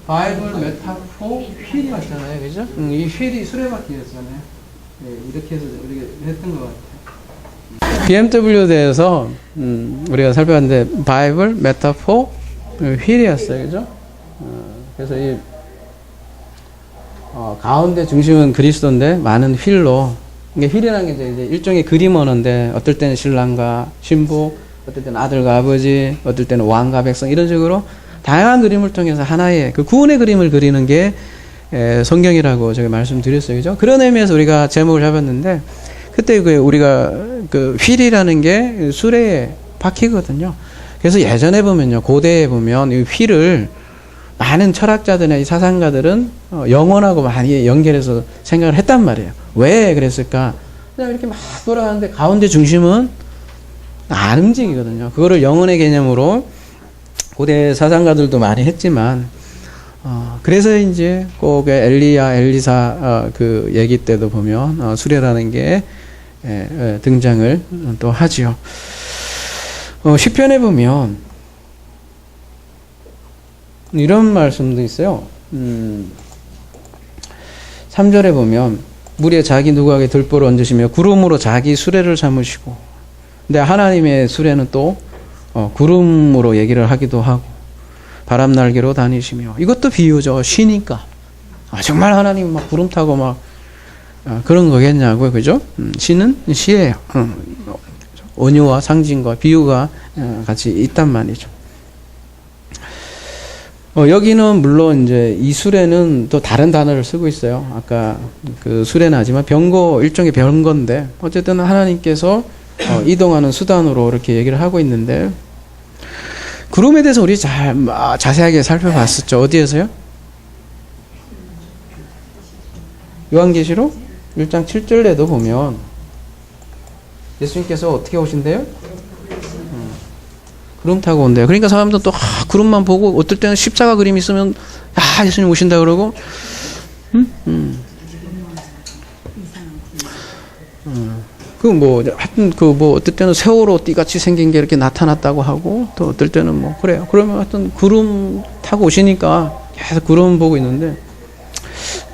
바이블 메타포 휠이 왔잖아요. 그죠? 이 휠이 수레바퀴였잖아요. 네, 이렇게 해서 우리가 했던 것 같아요. BMW 대해서 우리가 살펴봤는데 바이블 메타포 휠이었어요. 그죠? 그래서 이 가운데 중심은 그리스도인데 많은 휠로, 그러니까 휠이라는 게 이제 일종의 그림 언어인데 어떨 때는 신랑과 신부, 어떨 때는 아들과 아버지, 어떨 때는 왕과 백성, 이런 식으로 다양한 그림을 통해서 하나의 그 구원의 그림을 그리는 게 성경이라고 제가 말씀드렸어요. 그죠? 그런 의미에서 우리가 제목을 잡았는데, 그때 우리가 그 휠이라는 게 수레에 바퀴거든요. 그래서 예전에 보면요, 고대에 보면 이 휠을 많은 철학자들이나 이 사상가들은 영혼하고 많이 연결해서 생각을 했단 말이에요. 왜 그랬을까? 그냥 이렇게 막 돌아가는데 가운데 중심은 안 움직이거든요. 그거를 영혼의 개념으로 고대 사상가들도 많이 했지만, 그래서 이제 꼭 엘리야, 엘리사 그 얘기 때도 보면 수레라는 게 등장을 또 하지요. 시편에 보면 이런 말씀도 있어요. 3절에 보면 무리에 자기 누구에게 들보를 얹으시며 구름으로 자기 수레를 삼으시고, 근데 하나님의 수레는 또 구름으로 얘기를 하기도 하고 바람 날개로 다니시며, 이것도 비유죠. 시니까 정말 하나님 막 구름 타고 막 그런 거겠냐고요. 그죠? 시는 시예요. 은유와 상징과 비유가 같이 있단 말이죠. 여기는 물론 이제 이 수레는 또 다른 단어를 쓰고 있어요. 아까 그 수레는 하지만 병거, 일종의 병거인데 어쨌든 하나님께서 이동하는 수단으로 이렇게 얘기를 하고 있는데, 구름에 대해서 우리 자세하게 살펴봤었죠. 어디에서요? 요한계시록 1장 7절에도 보면 예수님께서 어떻게 오신대요? 구름 타고 온대요. 그러니까 사람들은 또 구름만 보고, 어떨 때는 십자가 그림 있으면 예수님 오신다 그러고, 하여튼 어떨 때는 세월호 띠같이 생긴 게 이렇게 나타났다고 하고, 또 어떨 때는 뭐 그래요. 그러면 하여튼 구름 타고 오시니까 계속 구름 보고 있는데,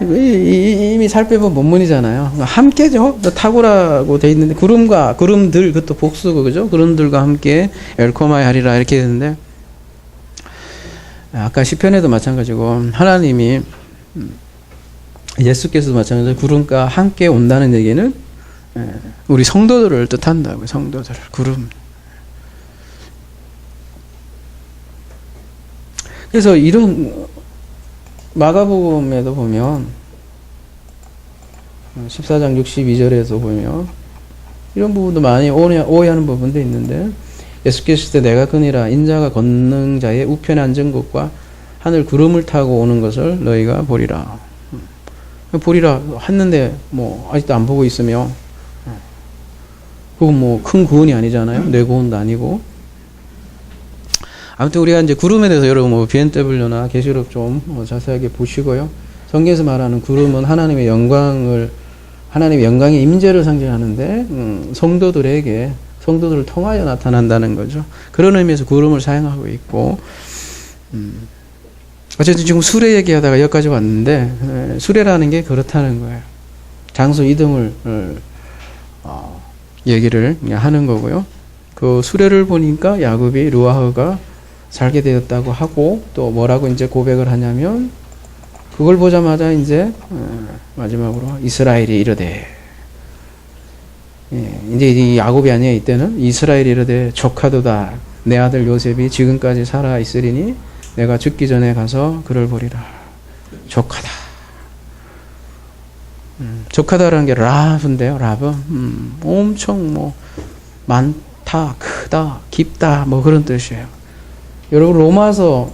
이미 살펴본 본문이잖아요. 함께죠. 타고라고 돼 있는데, 구름과 구름들, 그것도 복수고, 그죠? 구름들과 함께 엘코마이 하리라 이렇게 되는데, 아까 시편에도 마찬가지고 하나님이, 예수께서도 마찬가지로 구름과 함께 온다는 얘기는 우리 성도들을 뜻한다고요. 성도들, 구름. 그래서 이런 마가복음에도 보면 14장 62절에도 보면 이런 부분도 많이 오해하는 부분도 있는데, 예수께서 때 내가 그니라 인자가 걷는 자의 우편에 앉은 것과 하늘 구름을 타고 오는 것을 너희가 보리라. 보리라 했는데 뭐 아직도 안 보고 있으며, 그건 뭐 큰 구원이 아니잖아요. 내 구원도 아니고. 아무튼 우리가 이제 구름에 대해서 여러분 BNW나 계시록 좀 자세하게 보시고요. 성경에서 말하는 구름은 하나님의 영광의 임재를 상징하는데, 성도들을 통하여 나타난다는 거죠. 그런 의미에서 구름을 사용하고 있고, 어쨌든 지금 수레 얘기하다가 여기까지 왔는데, 수레라는 게 그렇다는 거예요. 장소 이동을 얘기를 하는 거고요. 그 수레를 보니까 야곱이 루아흐가 살게 되었다고 하고, 또 뭐라고 이제 고백을 하냐면, 그걸 보자마자 이제 마지막으로 이스라엘이 이르되, 이제 이 야곱이 아니에요. 이때는 이스라엘이 이르되 조카도다. 내 아들 요셉이 지금까지 살아 있으리니 내가 죽기 전에 가서 그를 보리라. 조카다. 조카다라는 게 라브인데요. 라브. 엄청 많다, 크다, 깊다, 그런 뜻이에요. 여러분, 로마서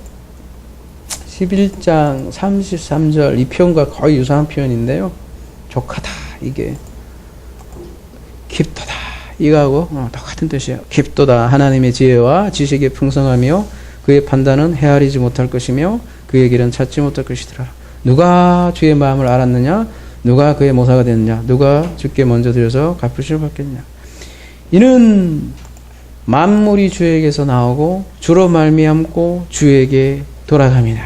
11장 33절 이 표현과 거의 유사한 표현인데요. 조카다, 이게 깊도다, 이거하고 똑같은 뜻이에요. 깊도다, 하나님의 지혜와 지식이 풍성하며 그의 판단은 헤아리지 못할 것이며 그의 길은 찾지 못할 것이더라. 누가 주의 마음을 알았느냐? 누가 그의 모사가 됐느냐? 누가 주께 먼저 드려서 갚으실 받겠냐? 이는 만물이 주에게서 나오고 주로 말미암고 주에게 돌아감이나.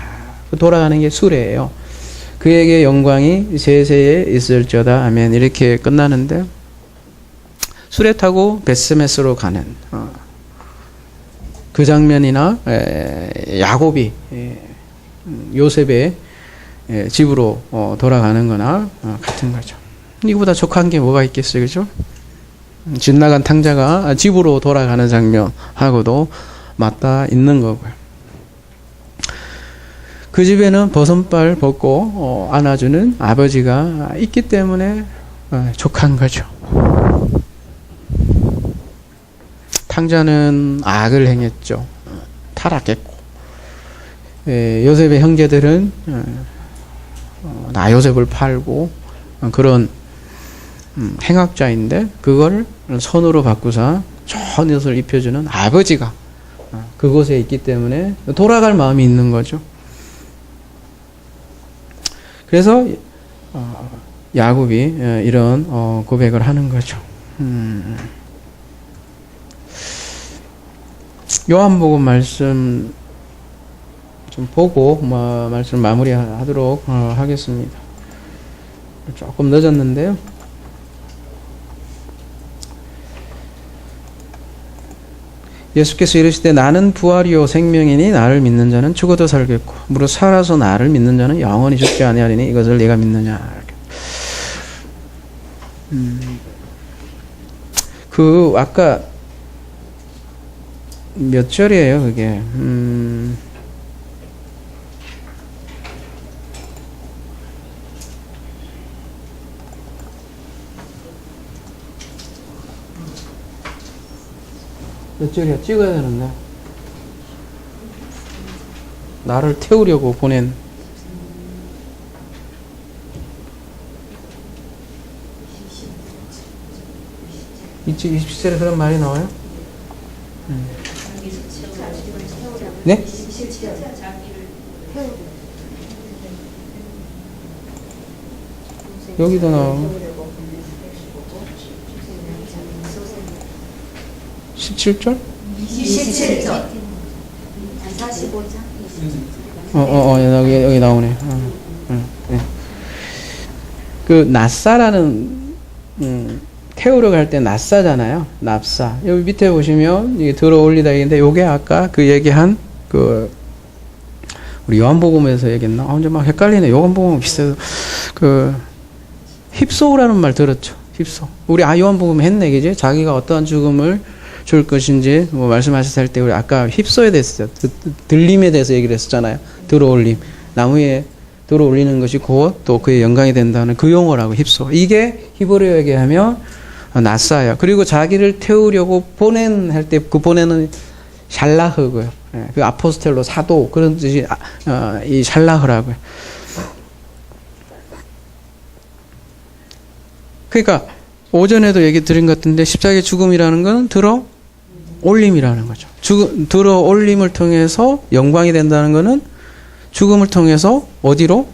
돌아가는 게 수레예요. 그에게 영광이 세세에 있을지어다. 아멘. 이렇게 끝나는데, 수레 타고 베스메스로 가는 그 장면이나 야곱이 요셉의 집으로 돌아가는 거나 같은 거죠. 이거보다 족한 게 뭐가 있겠어요, 그죠? 집 나간 탕자가 집으로 돌아가는 장면하고도 맞닿아 있는 거고요. 그 집에는 벗은발 벗고 안아주는 아버지가 있기 때문에 족한 거죠. 탕자는 악을 행했죠. 타락했고, 요셉의 형제들은 요셉을 팔고 그런 행악자인데 그걸 선으로 바꾸사 좋은 옷을 입혀주는 아버지가 그곳에 있기 때문에 돌아갈 마음이 있는 거죠. 그래서 야곱이 이런 고백을 하는 거죠. 요한복음 말씀 좀 보고 말씀 마무리하도록 하겠습니다. 조금 늦었는데요. 예수께서 이르시되 나는 부활이요 생명이니 나를 믿는 자는 죽어도 살겠고 무릇 살아서 나를 믿는 자는 영원히 죽지 아니하리니 이것을 네가 믿느냐. 그 아까 몇 절이에요 그게? 몇 절이야? 찍어야 되는데. 나를 태우려고 보낸. 이쪽 27절에 그런 말이 나와요? 네? 여기도 나오고. 17절? 27절. 45장. 여기 나오네. 네. 그 낫사라는 태우러 갈 때 낫사잖아요. 납사. 여기 밑에 보시면 이게 들어 올리다 얘기인데 요게 아까 그 얘기한 그 우리 요한복음에서 얘기했나? 이제 막 헷갈리네. 요한복음 비슷해서 그 힙소라는 말 들었죠. 힙소. 우리 요한복음 했네, 그지? 자기가 어떠한 죽음을 줄 것인지 말씀하셨을 때 우리 아까 휩소에 대해서 들림에 대해서 얘기를 했었잖아요. 들어올림. 나무에 들어올리는 것이 곧 또 그의 영광이 된다는 그 용어라고 휩소. 이게 히브리어 얘기하면 낫사예요. 그리고 자기를 태우려고 할 때 그 보내는 샬라흐고요. 그 아포스텔로 사도 그런 뜻이 이 샬라흐라고요. 그러니까 오전에도 얘기 드린 것 같은데 십자가의 죽음이라는 것은 들어 올림이라는 거죠. 들어 올림을 통해서 영광이 된다는 것은 죽음을 통해서 어디로?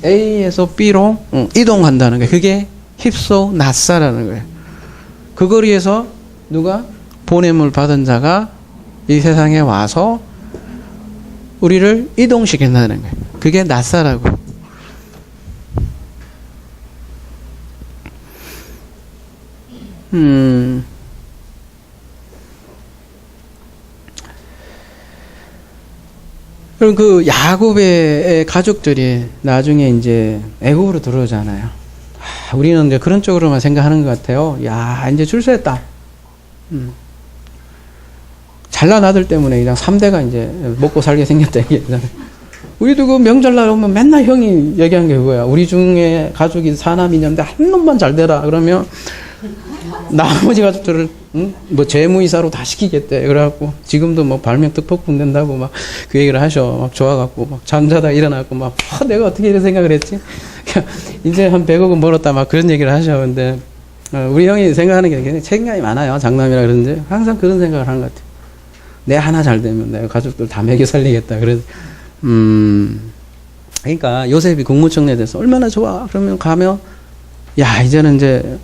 A에서 B로 이동한다는 거예요. 그게 힙소 나사라는 거예요. 그걸 위해서 누가? 보냄을 받은 자가 이 세상에 와서 우리를 이동시킨다는 거예요. 그게 나사라고. 그럼 그 야곱의 가족들이 나중에 이제 애굽으로 들어오잖아요. 우리는 이제 그런 쪽으로만 생각하는 것 같아요. 야, 이제 출세했다. 잘난 아들 때문에 그냥 3대가 이제 먹고 살게 생겼다 얘기잖아요. 우리도 그 명절날 오면 맨날 형이 얘기한 게 그거야. 우리 중에 가족이 4남이는데 한 놈만 잘 되라. 그러면 나머지 가족들을 뭐 재무이사로 다 시키겠대. 그래갖고 지금도 뭐 발명 특폭풍 된다고 막 그 얘기를 하셔. 막 좋아갖고 막 잠자다 일어나고 막 내가 어떻게 이런 생각을 했지? 이제 한 100억은 벌었다 막 그런 얘기를 하셔. 근데 우리 형이 생각하는 게 굉장히 책임감이 많아요. 장남이라 그러는데 항상 그런 생각을 하는 것 같아요. 내 하나 잘 되면 내가 가족들 다 먹여 살리겠다. 그래서 그러니까 요셉이 국무총리에 대해서 얼마나 좋아. 그러면 가면 야 이제는 이제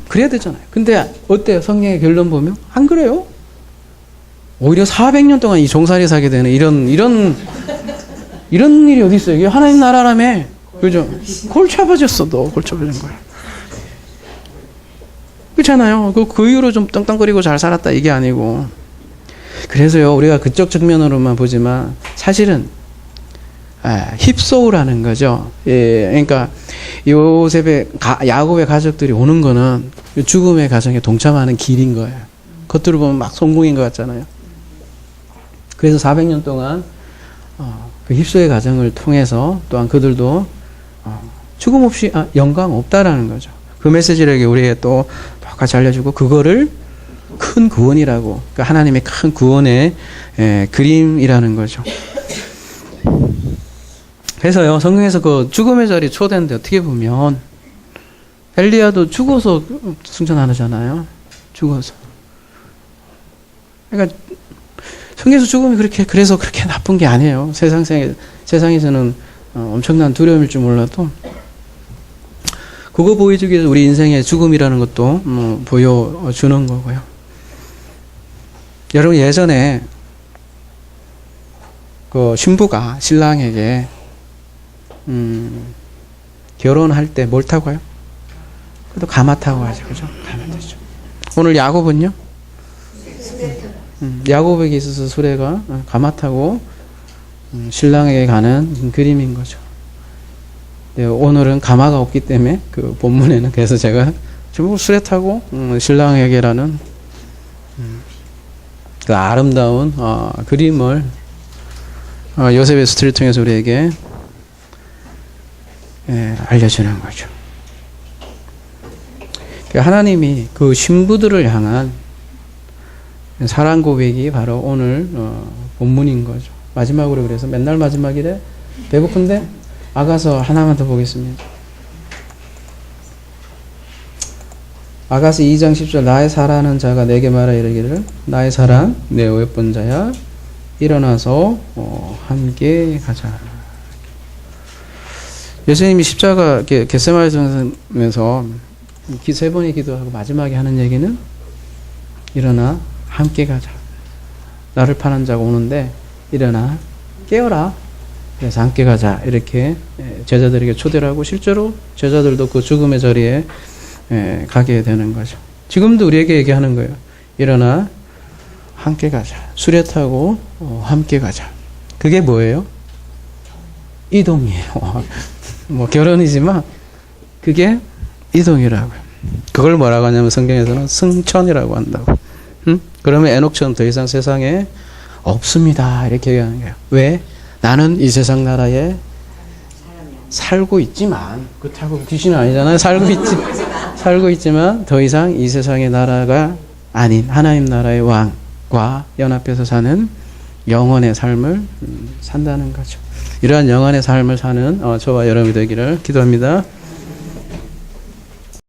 그래야 되잖아요. 근데 어때요? 성경의 결론 보면 안 그래요. 오히려 400년 동안 이 종살이 사게 되는 이런 일이 어디 있어요? 이게 하나님 나라라며. 그죠? 골치 아파졌어. 너 골치 아파진 거야. 그렇잖아요. 그 이후로 좀 떵떵거리고 잘 살았다 이게 아니고. 그래서요, 우리가 그쪽 측면으로만 보지만 사실은 힙소우라는 거죠. 예, 그러니까 요셉의 야곱의 가족들이 오는 거는 죽음의 가정에 동참하는 길인 거예요. 겉으로 보면 막 성공인 것 같잖아요. 그래서 400년 동안 그 힙소의 가정을 통해서 또한 그들도 죽음 없이 영광 없다라는 거죠. 그 메시지를 우리에게 또 똑같이 알려주고 그거를 큰 구원이라고, 그러니까 하나님의 큰 구원의 그림이라는 거죠. 그래서요, 성경에서 그 죽음의 자리 초대인데 어떻게 보면 엘리야도 죽어서 승천 안 하잖아요. 죽어서. 그러니까 성경에서 죽음이 그래서 그렇게 나쁜 게 아니에요. 세상에서는 엄청난 두려움일 줄 몰라도 그거 보여주기 위해서 우리 인생의 죽음이라는 것도 보여주는 거고요. 여러분, 예전에 그 신부가 신랑에게 결혼할 때 뭘 타고 가요? 그래도 가마 타고 가죠. 그죠? 가마 타죠. 오늘 야곱은요? 야곱에게 있어서 수레가 가마 타고 신랑에게 가는 그림인 거죠. 네, 오늘은 가마가 없기 때문에 그 본문에는 그래서 제가 전부 수레 타고 신랑에게라는 그 아름다운 그림을 요셉의 스토리를 통해서 우리에게 알려주는 거죠. 하나님이 그 신부들을 향한 사랑 고백이 바로 오늘 본문인 거죠. 마지막으로 그래서 맨날 마지막이래. 배고픈데 아가서 하나만 더 보겠습니다. 아가서 2장 10절 나의 사랑하는 자가 내게 말하 이르기를 나의 사랑 내 오해본 자야 일어나서 함께 가자. 예수님이 십자가 겟세마네 동산에서 세 번의 기도하고 마지막에 하는 얘기는 일어나 함께 가자. 나를 파는 자가 오는데 일어나 깨어라. 그래서 함께 가자. 이렇게 제자들에게 초대를 하고 실제로 제자들도 그 죽음의 자리에 가게 되는 거죠. 지금도 우리에게 얘기하는 거예요. 일어나 함께 가자. 수레 타고 함께 가자. 그게 뭐예요? 이동이에요. 뭐 결혼이지만 그게 이동이라고요. 그걸 뭐라고 하냐면 성경에서는 승천이라고 한다고. 그러면 에녹처럼 더 이상 세상에 없습니다. 이렇게 얘기하는 거예요. 왜? 나는 이 세상 나라에 살고 있지만, 그렇다고 귀신은 아니잖아요. 살고 있지만 더 이상 이 세상의 나라가 아닌 하나님 나라의 왕과 연합해서 사는 영원의 삶을 산다는 거죠. 이러한 영원의 삶을 사는 저와 여러분이 되기를 기도합니다.